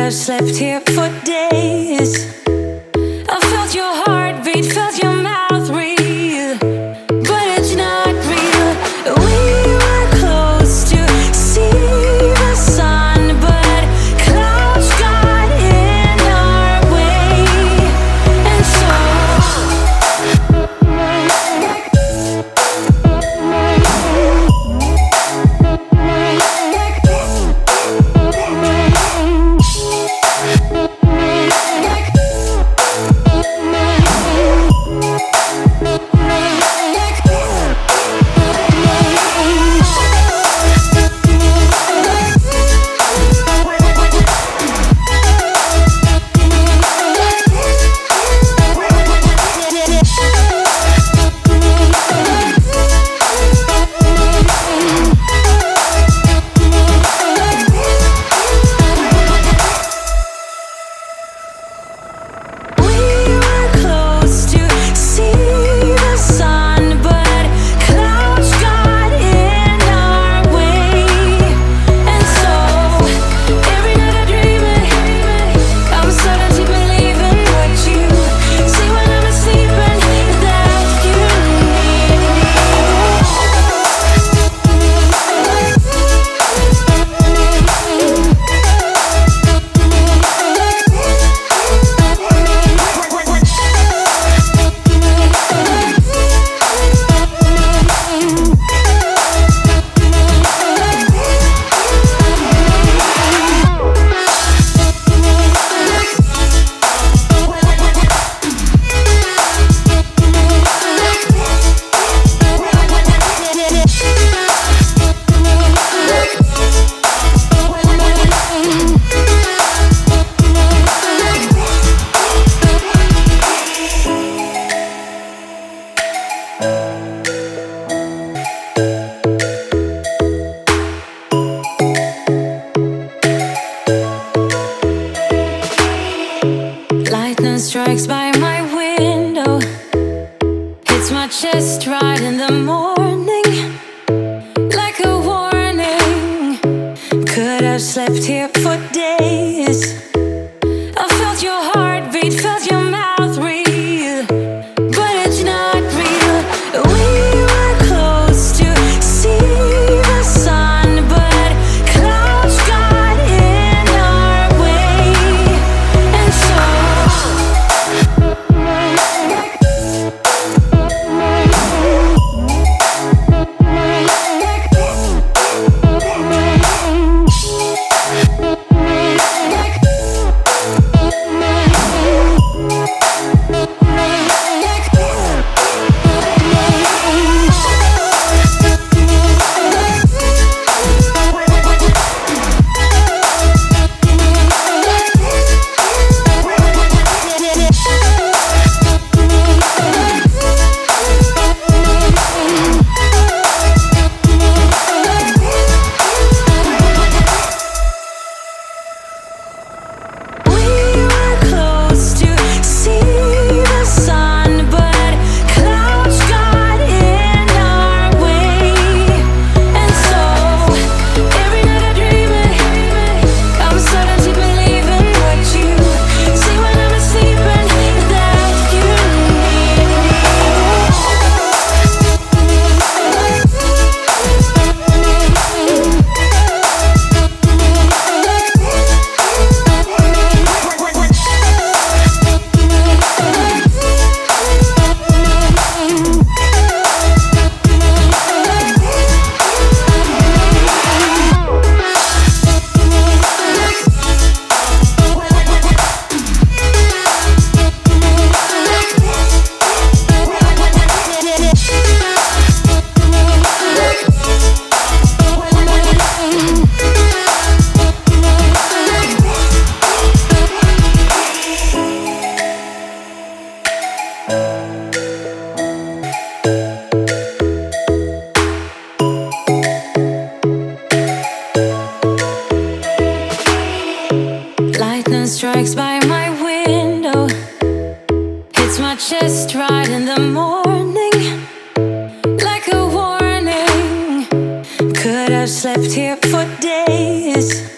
I've slept here for days. I felt your heartbeat, felt your mouth breathe, but it's not real. We were close to see the sun, but clouds got in our way, and so lightning strikes by my window, hits my chest right in the morning, like a warning. Could have slept here for days. I felt your heartbeat, felt your mouth breathe, but it's not real. We were close to see the sun, but clouds got in our way, and so lightning strikes by my window, hits my chest right in the morning, like a warning. Could have slept here for days.